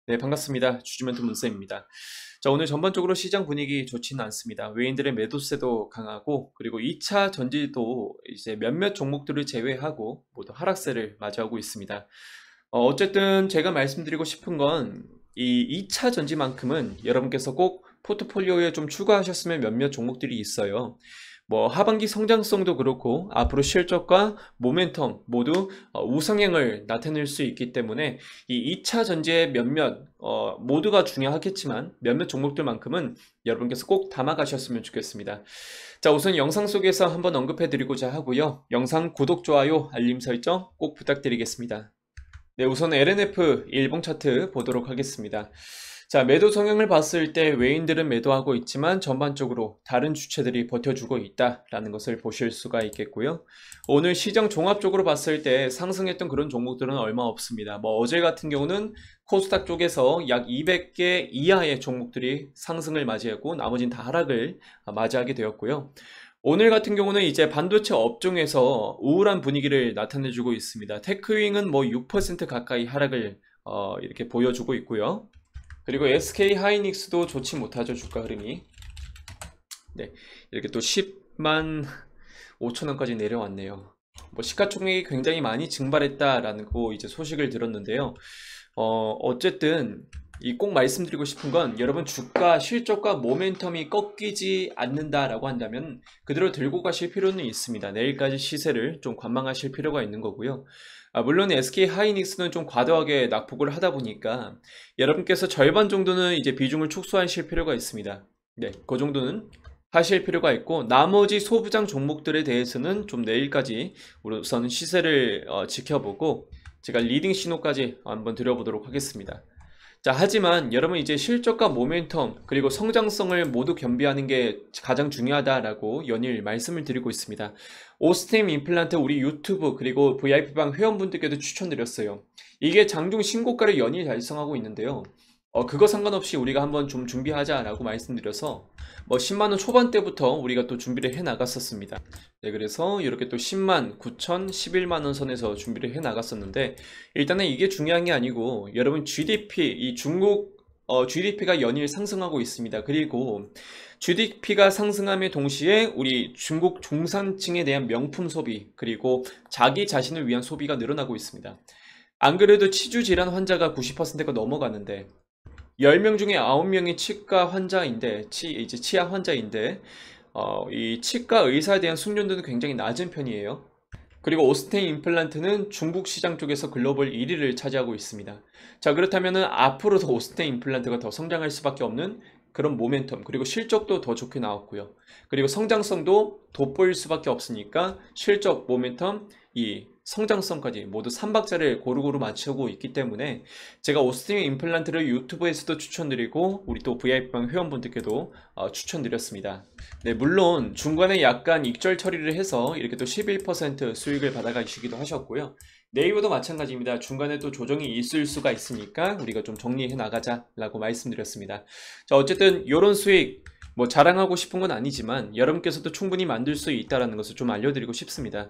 네, 반갑습니다. 주주멘토 문쌤입니다. 자, 오늘 전반적으로 시장 분위기 좋지는 않습니다. 외인들의 매도세도 강하고, 그리고 2차 전지도 이제 몇몇 종목들을 제외하고 모두 하락세를 맞이하고 있습니다. 어쨌든 제가 말씀드리고 싶은 건 이 2차 전지만큼은 여러분께서 꼭 포트폴리오에 좀 추가하셨으면 몇몇 종목들이 있어요. 뭐 하반기 성장성도 그렇고 앞으로 실적과 모멘텀 모두 우상향을 나타낼 수 있기 때문에 이 2차 전지의 몇몇 모두가 중요하겠지만 몇몇 종목들만큼은 여러분께서 꼭 담아가셨으면 좋겠습니다. 자, 우선 영상 속에서 한번 언급해 드리고자 하고요. 영상 구독, 좋아요, 알림 설정 꼭 부탁드리겠습니다. 네, 우선 LNF 일봉 차트 보도록 하겠습니다. 자, 매도 성향을 봤을 때 외인들은 매도하고 있지만 전반적으로 다른 주체들이 버텨주고 있다라는 것을 보실 수가 있겠고요. 오늘 시장 종합적으로 봤을 때 상승했던 그런 종목들은 얼마 없습니다. 뭐 어제 같은 경우는 코스닥 쪽에서 약 200개 이하의 종목들이 상승을 맞이하고 나머지는 다 하락을 맞이하게 되었고요. 오늘 같은 경우는 이제 반도체 업종에서 우울한 분위기를 나타내주고 있습니다. 테크윙은 뭐 6% 가까이 하락을 이렇게 보여주고 있고요. 그리고 SK 하이닉스도 좋지 못하죠, 주가 흐름이. 네, 이렇게 또 10만 5천 원까지 내려왔네요. 뭐 시가총액이 굉장히 많이 증발했다라는 거 이제 소식을 들었는데요. 어쨌든 이 꼭 말씀드리고 싶은 건 여러분 주가 실적과 모멘텀이 꺾이지 않는다라고 한다면 그대로 들고 가실 필요는 있습니다. 내일까지 시세를 좀 관망하실 필요가 있는 거고요. 물론 SK 하이닉스는 좀 과도하게 낙폭을 하다 보니까 여러분께서 절반 정도는 이제 비중을 축소하실 필요가 있습니다. 네, 그 정도는 하실 필요가 있고 나머지 소부장 종목들에 대해서는 좀 내일까지 우선 시세를 지켜보고 제가 리딩 신호까지 한번 드려보도록 하겠습니다. 자, 하지만 여러분 이제 실적과 모멘텀 그리고 성장성을 모두 겸비하는 게 가장 중요하다라고 연일 말씀을 드리고 있습니다. 오스템 임플란트 우리 유튜브 그리고 VIP방 회원분들께도 추천드렸어요. 이게 장중 신고가를 연일 달성하고 있는데요. 그거 상관없이 우리가 한번 좀 준비하자라고 말씀드려서 뭐 10만원 초반대부터 우리가 또 준비를 해 나갔었습니다. 네, 그래서 이렇게 또 10만 9천 11만원 선에서 준비를 해 나갔었는데 일단은 이게 중요한 게 아니고 여러분 GDP 이 중국 GDP가 연일 상승하고 있습니다. 그리고 GDP가 상승함에 동시에 우리 중국 중산층에 대한 명품 소비 그리고 자기 자신을 위한 소비가 늘어나고 있습니다. 안 그래도 치주 질환 환자가 90%가 넘어가는데 10명 중에 9명이 치과 환자인데, 이제 치아 환자인데, 이 치과 의사에 대한 숙련도는 굉장히 낮은 편이에요. 그리고 오스테인 임플란트는 중국 시장 쪽에서 글로벌 1위를 차지하고 있습니다. 자, 그렇다면은 앞으로도 오스테인 임플란트가 더 성장할 수밖에 없는 그런 모멘텀, 그리고 실적도 더 좋게 나왔고요. 그리고 성장성도 돋보일 수밖에 없으니까 실적, 모멘텀, 이 성장성까지 모두 3박자를 고루고루 맞추고 있기 때문에 제가 오스테인 임플란트를 유튜브에서도 추천드리고 우리 또 VIP방 회원분들께도 추천드렸습니다. 네, 물론 중간에 약간 익절 처리를 해서 이렇게 또 11% 수익을 받아가시기도 하셨고요. 네이버도 마찬가지입니다. 중간에 또 조정이 있을 수가 있으니까 우리가 좀 정리해 나가자라고 말씀드렸습니다. 자, 어쨌든 이런 수익 뭐 자랑하고 싶은 건 아니지만 여러분께서도 충분히 만들 수 있다는 것을 좀 알려드리고 싶습니다.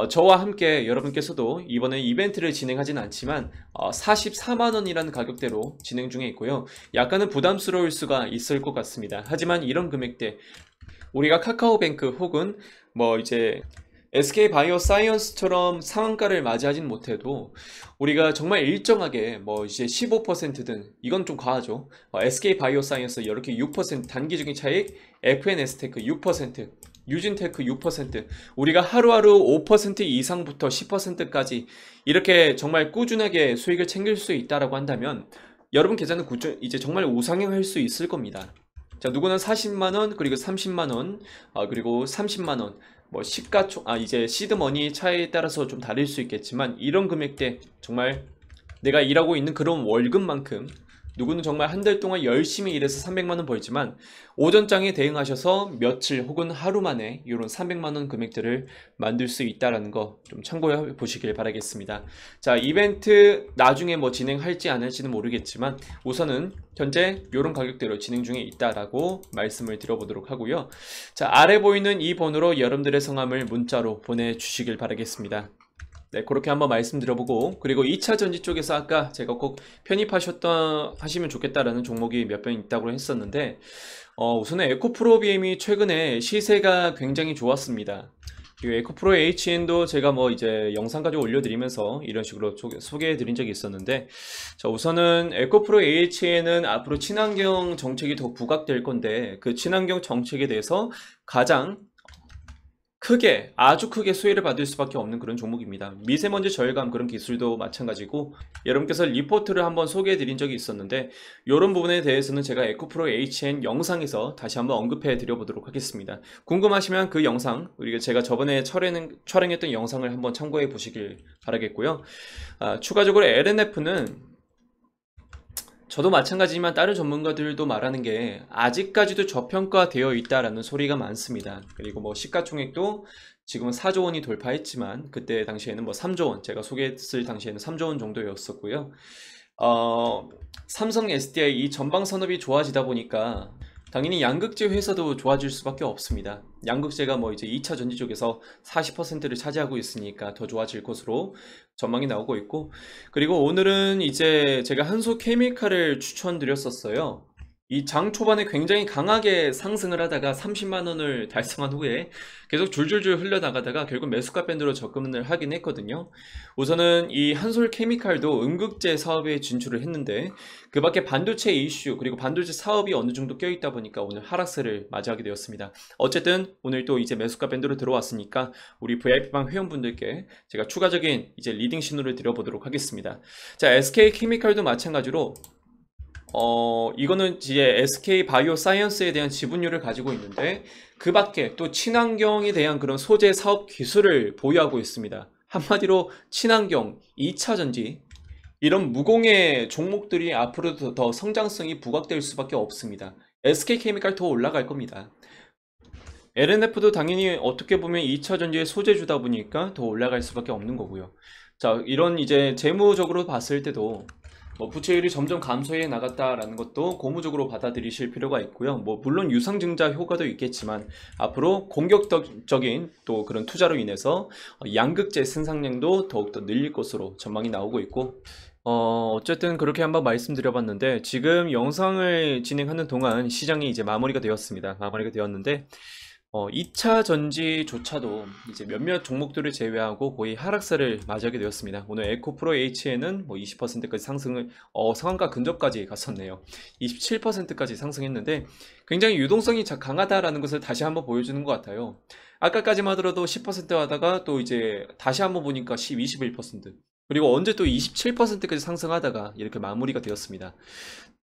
저와 함께 여러분께서도 이번에 이벤트를 진행하진 않지만 44만원이라는 가격대로 진행 중에 있고요. 약간은 부담스러울 수가 있을 것 같습니다. 하지만 이런 금액대 우리가 카카오뱅크 혹은 뭐 이제 SK바이오사이언스처럼 상한가를 맞이하진 못해도 우리가 정말 일정하게 뭐 이제 15%든 이건 좀 과하죠. SK바이오사이언스 이렇게 6% 단기적인 차익, FNS테크 6%, 유진테크 6%, 우리가 하루하루 5% 이상부터 10%까지 이렇게 정말 꾸준하게 수익을 챙길 수 있다라고 한다면 여러분 계좌는 이제 정말 우상향할 수 있을 겁니다. 자, 누구는 40만원, 그리고 30만원, 그리고 30만원, 뭐 이제 시드머니 차이에 따라서 좀 다를 수 있겠지만 이런 금액대 정말 내가 일하고 있는 그런 월급만큼 누구는 정말 한 달 동안 열심히 일해서 300만원 벌지만 오전장에 대응하셔서 며칠 혹은 하루 만에 이런 300만원 금액들을 만들 수 있다는 거 좀 참고해 보시길 바라겠습니다. 자, 이벤트 나중에 뭐 진행할지 안 할지는 모르겠지만 우선은 현재 이런 가격대로 진행 중에 있다라고 말씀을 드려보도록 하고요. 자, 아래 보이는 이 번호로 여러분들의 성함을 문자로 보내주시길 바라겠습니다. 네, 그렇게 한번 말씀드려보고, 그리고 2차 전지 쪽에서 아까 제가 꼭 하시면 좋겠다라는 종목이 몇 번 있다고 했었는데, 우선은 에코프로비엠이 최근에 시세가 굉장히 좋았습니다. 이 에코프로 HN도 제가 뭐 이제 영상까지 올려드리면서 이런 식으로 소개해드린 적이 있었는데, 자, 우선은 에코프로 HN은 앞으로 친환경 정책이 더 부각될 건데, 그 친환경 정책에 대해서 가장 아주 크게 수혜를 받을 수밖에 없는 그런 종목입니다. 미세먼지 절감 그런 기술도 마찬가지고, 여러분께서 리포트를 한번 소개해 드린 적이 있었는데, 이런 부분에 대해서는 제가 에코프로 HN 영상에서 다시 한번 언급해 드려 보도록 하겠습니다. 궁금하시면 그 영상, 우리가 제가 저번에 촬영했던 영상을 한번 참고해 보시길 바라겠고요. 추가적으로 LNF는 저도 마찬가지지만 다른 전문가들도 말하는 게 아직까지도 저평가되어 있다라는 소리가 많습니다. 그리고 뭐 시가총액도 지금은 4조 원이 돌파했지만 그때 당시에는 뭐 3조 원, 제가 소개했을 당시에는 3조 원 정도였었고요. 삼성 SDI 이 전방 산업이 좋아지다 보니까 당연히 양극재 회사도 좋아질 수밖에 없습니다. 양극재가 뭐 이제 2차 전지 쪽에서 40%를 차지하고 있으니까 더 좋아질 것으로 전망이 나오고 있고, 그리고 오늘은 이제 제가 한소케미칼을 추천드렸었어요. 이 장 초반에 굉장히 강하게 상승을 하다가 30만 원을 달성한 후에 계속 줄줄줄 흘러나가다가 결국 매수가 밴드로 접근을 하긴 했거든요. 우선은 이 한솔케미칼도 음극재 사업에 진출을 했는데, 그 밖에 반도체 이슈 그리고 반도체 사업이 어느 정도 껴있다 보니까 오늘 하락세를 맞이하게 되었습니다. 어쨌든 오늘 또 이제 매수가 밴드로 들어왔으니까 우리 VIP방 회원분들께 제가 추가적인 이제 리딩 신호를 드려보도록 하겠습니다. 자, SK케미칼도 마찬가지로 이거는 이제 SK 바이오사이언스에 대한 지분율을 가지고 있는데, 그 밖에 또 친환경에 대한 그런 소재 사업 기술을 보유하고 있습니다. 한마디로 친환경, 2차 전지, 이런 무공해 종목들이 앞으로도 더 성장성이 부각될 수밖에 없습니다. SK케미칼 더 올라갈 겁니다. LNF도 당연히 어떻게 보면 2차 전지의 소재주다 보니까 더 올라갈 수밖에 없는 거고요. 자, 이런 이제 재무적으로 봤을 때도 뭐 부채율이 점점 감소해 나갔다라는 것도 고무적으로 받아들이실 필요가 있고요. 뭐 물론 유상증자 효과도 있겠지만 앞으로 공격적인 또 그런 투자로 인해서 양극재 생산량도 더욱더 늘릴 것으로 전망이 나오고 있고, 어쨌든 그렇게 한번 말씀드려봤는데, 지금 영상을 진행하는 동안 시장이 이제 마무리가 되었습니다. 마무리가 되었는데 2차 전지조차도 이제 몇몇 종목들을 제외하고 거의 하락세를 맞이하게 되었습니다. 오늘 에코프로 HN은 뭐 20%까지 상승을, 상한가 근접까지 갔었네요. 27%까지 상승했는데 굉장히 유동성이 강하다라는 것을 다시 한번 보여주는 것 같아요. 아까까지만 하더라도 10% 하다가 또 이제 다시 한번 보니까 21%, 그리고 언제 또 27%까지 상승하다가 이렇게 마무리가 되었습니다.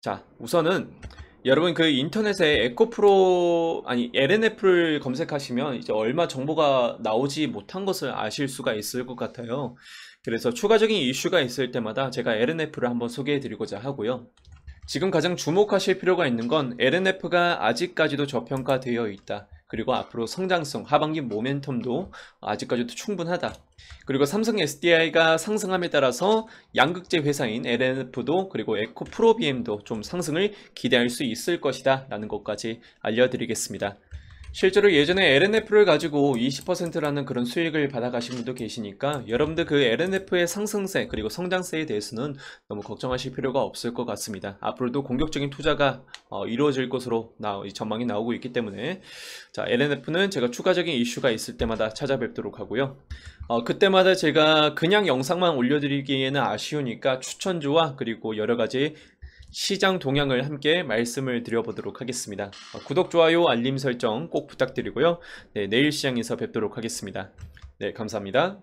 자, 우선은 여러분 그 인터넷에 에코프로 LNF를 검색하시면 이제 얼마 정보가 나오지 못한 것을 아실 수가 있을 것 같아요. 그래서 추가적인 이슈가 있을 때마다 제가 LNF를 한번 소개해 드리고자 하고요. 지금 가장 주목하실 필요가 있는 건 LNF가 아직까지도 저평가되어 있다. 그리고 앞으로 성장성, 하반기 모멘텀도 아직까지도 충분하다. 그리고 삼성 SDI가 상승함에 따라서 양극재 회사인 LNF도 그리고 에코프로비엠도 좀 상승을 기대할 수 있을 것이다 라는 것까지 알려드리겠습니다. 실제로 예전에 LNF를 가지고 20%라는 그런 수익을 받아가신 분도 계시니까 여러분들 그 LNF의 상승세 그리고 성장세에 대해서는 너무 걱정하실 필요가 없을 것 같습니다. 앞으로도 공격적인 투자가 이루어질 것으로 전망이 나오고 있기 때문에, 자, LNF는 제가 추가적인 이슈가 있을 때마다 찾아뵙도록 하고요. 그때마다 제가 그냥 영상만 올려드리기에는 아쉬우니까 추천주와 그리고 여러가지 시장 동향을 함께 말씀을 드려보도록 하겠습니다. 구독, 좋아요, 알림 설정 꼭 부탁드리고요. 네, 내일 시장에서 뵙도록 하겠습니다. 네, 감사합니다.